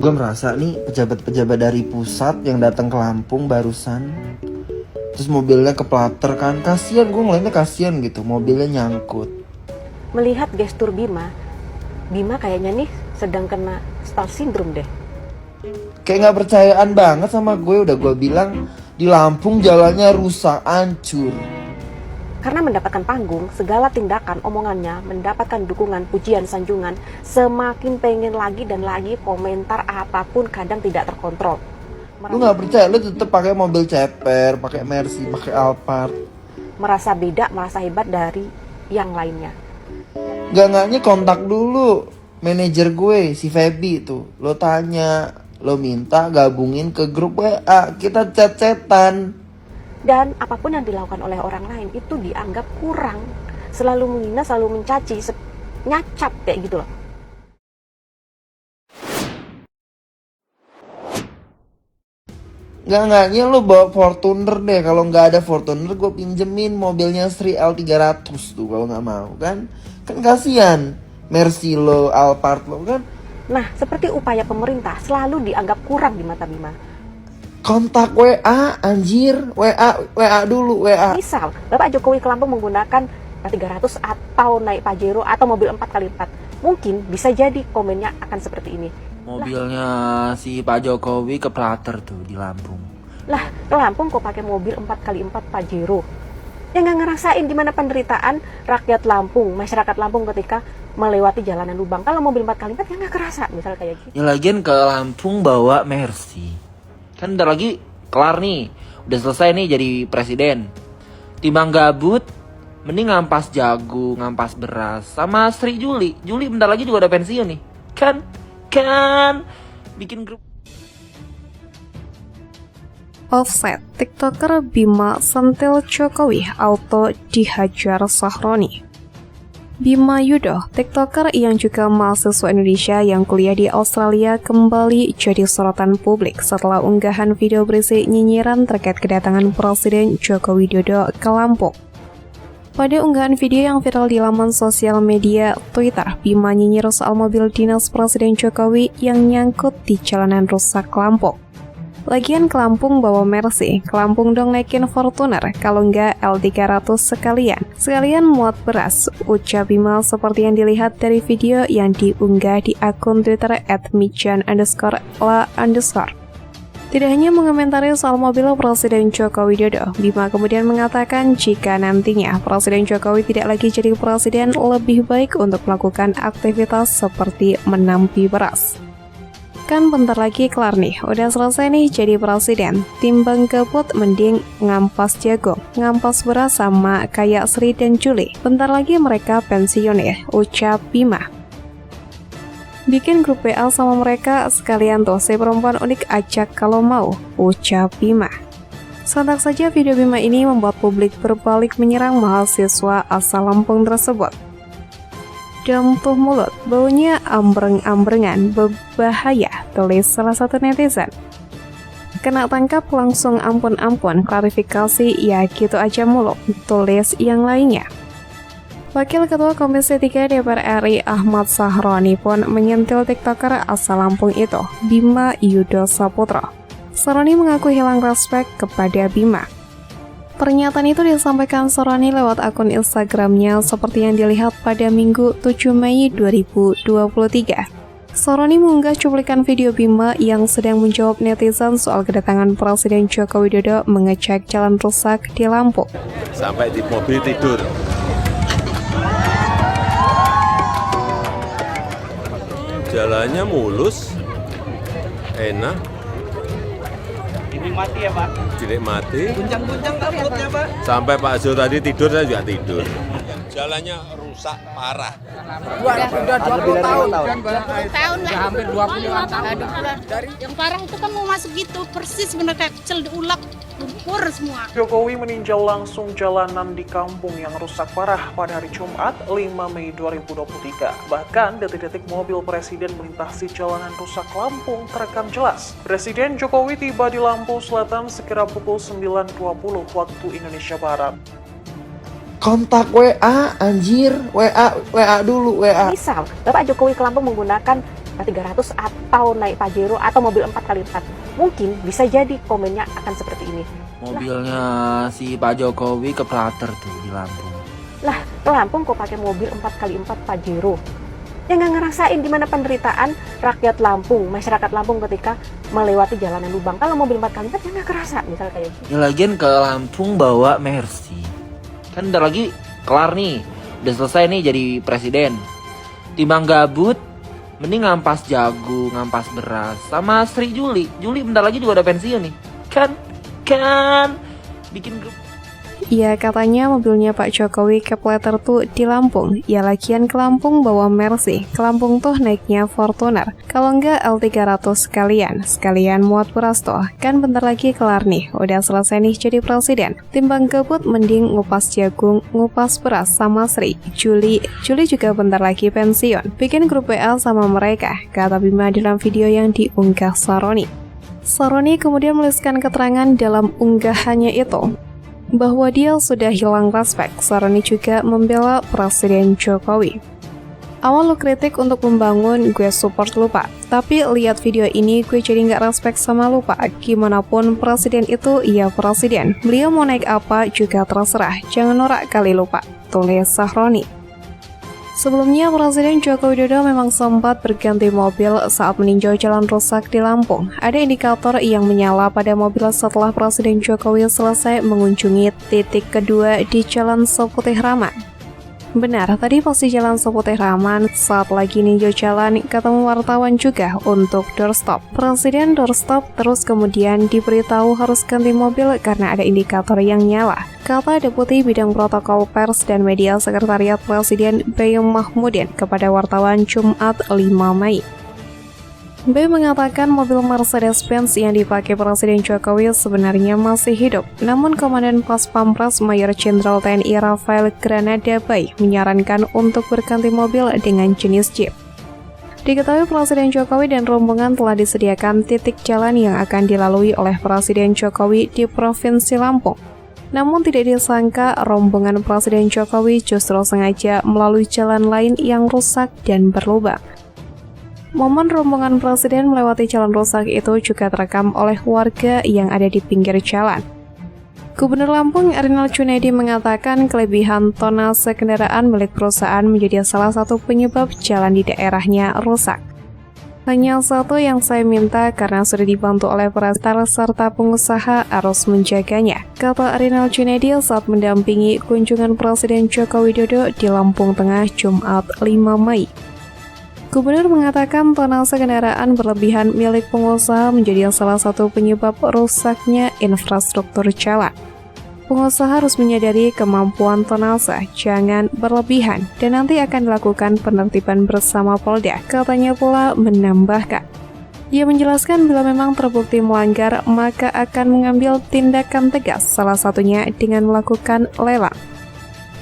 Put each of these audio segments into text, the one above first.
Gue merasa nih pejabat-pejabat dari pusat yang datang ke Lampung barusan, terus mobilnya keplater kan, kasian, gue ngeliatnya kasian gitu, mobilnya nyangkut. Melihat gestur Bima kayaknya nih sedang kena star syndrome deh. Kayak gak percayaan banget sama gue, udah gue bilang di Lampung jalannya rusak, hancur. Karena mendapatkan panggung, segala tindakan omongannya mendapatkan dukungan, pujian, sanjungan, semakin pengen lagi dan lagi komentar apapun kadang tidak terkontrol. Lu gak percaya, lu tetep pakai mobil ceper, pakai Mercy, pakai Alphard. Merasa beda, merasa hebat dari yang lainnya. Gak kontak dulu manajer gue, si Feby tuh. Lo tanya, lo minta gabungin ke grup WA, kita chat-chatan. Dan apapun yang dilakukan oleh orang lain itu dianggap kurang. Selalu menghina, selalu mencaci, nyacap kayak gitu loh. Enggaknya lo bawa Fortuner deh. Kalau nggak ada Fortuner gue pinjemin mobilnya Sri L300 tuh kalau nggak mau kan. Kan kasihan Mercy lo, Alphard lo kan. Nah, seperti upaya pemerintah selalu dianggap kurang di mata Bima. Kontak WA anjir, WA dulu WA. Misal, Bapak Jokowi ke Lampung menggunakan 300 atau naik Pajero atau mobil 4x4. Mungkin bisa jadi komennya akan seperti ini. Mobilnya si Pak Jokowi keplater tuh di Lampung. Lah, ke Lampung kok pakai mobil 4x4 Pajero? Yang nggak ngerasain gimana penderitaan rakyat Lampung, masyarakat Lampung ketika melewati jalanan lubang. Kalau mobil 4x4 ya nggak kerasa, misal kayak gitu. Ya lagian ke Lampung bawa Mercy. Kan bentar lagi kelar nih, udah selesai nih jadi presiden. Timbang gabut, mending ngampas jagung, ngampas beras. Sama Sri Juli bentar lagi juga udah pensiun nih. Kan bikin grup. Offset, TikToker Bima sentil Jokowi auto dihajar Sahroni. Bima Yudo, TikToker yang juga mahasiswa Indonesia yang kuliah di Australia kembali jadi sorotan publik setelah unggahan video berisi nyinyiran terkait kedatangan Presiden Joko Widodo ke Lampung. Pada unggahan video yang viral di laman sosial media Twitter, Bima nyinyir soal mobil dinas Presiden Jokowi yang nyangkut di jalanan rusak Lampung. Lagian ke Lampung bawa Mercy, ke Lampung dong naikin Fortuner, kalau enggak L300 sekalian. Sekalian muat beras, ucap Bima seperti yang dilihat dari video yang diunggah di akun Twitter @mijan_la_. Tidak hanya mengomentari soal mobil Presiden Joko Widodo, Bima kemudian mengatakan jika nantinya Presiden Jokowi tidak lagi jadi presiden, lebih baik untuk melakukan aktivitas seperti menampi beras. Kan bentar lagi kelar nih, udah selesai nih jadi presiden. Timbang gabut mending ngampas jagung, ngampas beras sama kayak Sri dan Juli. Bentar lagi mereka pensiun ya, ucap Bima. Bikin grup WA sama mereka sekalian tuh, si perempuan unik ajak kalau mau, ucap Bima. Sontak saja video Bima ini membuat publik berbalik menyerang mahasiswa asal Lampung tersebut. Dampuh mulut, baunya ambreng-ambrengan, berbahaya, tulis salah satu netizen. Kena tangkap langsung ampun-ampun, klarifikasi ya gitu aja mulu, tulis yang lainnya. Wakil Ketua Komisi 3 DPR RI Ahmad Sahroni pun menyentil TikToker asal Lampung itu, Bima Yudo Saputro. Sahroni mengaku hilang respek kepada Bima. Pernyataan itu disampaikan Sahroni lewat akun Instagramnya seperti yang dilihat pada Minggu 7 Mei 2023. Sahroni mengunggah cuplikan video Bima yang sedang menjawab netizen soal kedatangan Presiden Joko Widodo mengecek jalan rusak di Lampung. Sampai di mobil tidur. Jalannya mulus, enak. Dinikmati ya Pak? Dinikmati. Guncang-guncang rambutnya Pak? Sampai Pak Zul tadi tidur, saya juga tidur. Jalannya rusak parah. Udah 20 tahun. 20 tahun lah. Udah hampir 20 tahun. Yang parang itu kan mau masuk gitu, persis bener kayak kecil diulek, lumpur semua. Jokowi meninjau langsung jalanan di kampung yang rusak parah pada hari Jumat 5 Mei 2023. Bahkan detik-detik mobil Presiden melintasi jalanan rusak Lampung terekam jelas. Presiden Jokowi tiba di Lampung Selatan sekira pukul 9.20 waktu Indonesia Barat. Kontak WA anjir, WA dulu WA. Misal, Bapak Jokowi ke Lampung menggunakan berapa 300 atau naik Pajero atau mobil 4x4. Mungkin bisa jadi komennya akan seperti ini. Mobilnya si Pak Jokowi keplater tuh di Lampung. Lah, ke Lampung kok pakai mobil 4x4 Pajero? Ya nggak ngerasain gimana penderitaan rakyat Lampung, masyarakat Lampung ketika melewati jalanan lubang. Kalau mobil 4x4 ya nggak kerasa, misal kayak gitu. Ya lagian ke Lampung bawa Mercy. Kan bentar lagi kelar nih, udah selesai nih jadi presiden. Timbang gabut, mending ngampas jagung, ngampas beras. Sama Sri Juli bentar lagi juga udah pensiun nih. Kan bikin grup. Ya katanya mobilnya Pak Jokowi kepleter tuh di Lampung. Ya lagian ke Lampung bawa Mercy. Ke Lampung tuh naiknya Fortuner. Kalau enggak L300 sekalian muat beras tuh. Kan bentar lagi kelar nih, udah selesai nih jadi presiden. Timbang gabut mending ngupas jagung, ngupas beras sama Sri. Juli juga bentar lagi pensiun. Bikin grup WA sama mereka, kata Bima dalam video yang diunggah Saroni. Saroni kemudian menuliskan keterangan dalam unggahannya itu bahwa dia sudah hilang respek. Saroni juga membela Presiden Jokowi. Awal lu kritik untuk membangun, gue support lu Pak. Tapi lihat video ini gue jadi nggak respek sama lu Pak. Gimanapun presiden itu ya presiden. Beliau mau naik apa juga terserah. Jangan norak kali lu Pak, tulis Saroni. Sebelumnya, Presiden Joko Widodo memang sempat berganti mobil saat meninjau jalan rusak di Lampung. Ada indikator yang menyala pada mobil setelah Presiden Jokowi selesai mengunjungi titik kedua di Jalan Seputih Raman. Benar, tadi pas di Jalan Seputih Raman, saat lagi ninjau jalan, ketemu wartawan juga untuk doorstop. Presiden doorstop terus kemudian diberitahu harus ganti mobil karena ada indikator yang nyala. Kata Deputi Bidang Protokol Pers dan Media Sekretariat Presiden Bayem Mahmudin kepada wartawan Jumat 5 Mei. B mengatakan mobil Mercedes-Benz yang dipakai Presiden Jokowi sebenarnya masih hidup. Namun Komandan Pas Pampres Mayor Jenderal TNI Rafael Granada Bay menyarankan untuk berganti mobil dengan jenis Jeep. Diketahui Presiden Jokowi dan rombongan telah disediakan titik jalan yang akan dilalui oleh Presiden Jokowi di Provinsi Lampung. Namun tidak disangka rombongan Presiden Jokowi justru sengaja melalui jalan lain yang rusak dan berlubang. Momen rombongan presiden melewati jalan rusak itu juga terekam oleh warga yang ada di pinggir jalan. Gubernur Lampung Erinal Junaidi mengatakan kelebihan tonase kendaraan milik perusahaan menjadi salah satu penyebab jalan di daerahnya rusak. Hanya satu yang saya minta karena sudah dibantu oleh para serta pengusaha harus menjaganya, kata Erinal Junaidi saat mendampingi kunjungan Presiden Joko Widodo di Lampung Tengah Jumat 5 Mei. Gubernur mengatakan tonase kendaraan berlebihan milik pengusaha menjadi salah satu penyebab rusaknya infrastruktur jalan. Pengusaha harus menyadari kemampuan tonase, jangan berlebihan, dan nanti akan dilakukan penertiban bersama Polda, katanya pula menambahkan. Ia menjelaskan bila memang terbukti melanggar, maka akan mengambil tindakan tegas, salah satunya dengan melakukan lelang.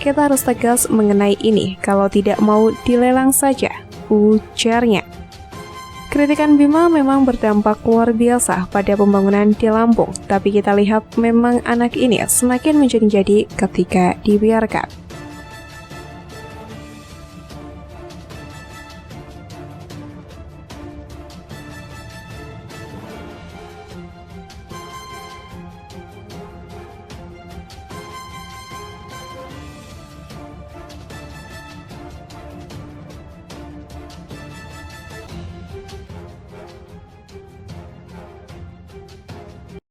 Kita harus tegas mengenai ini, kalau tidak mau dilelang saja, ujarnya. Kritikan Bima memang berdampak luar biasa pada pembangunan di Lampung, tapi kita lihat memang anak ini semakin menjadi-jadi ketika dibiarkan.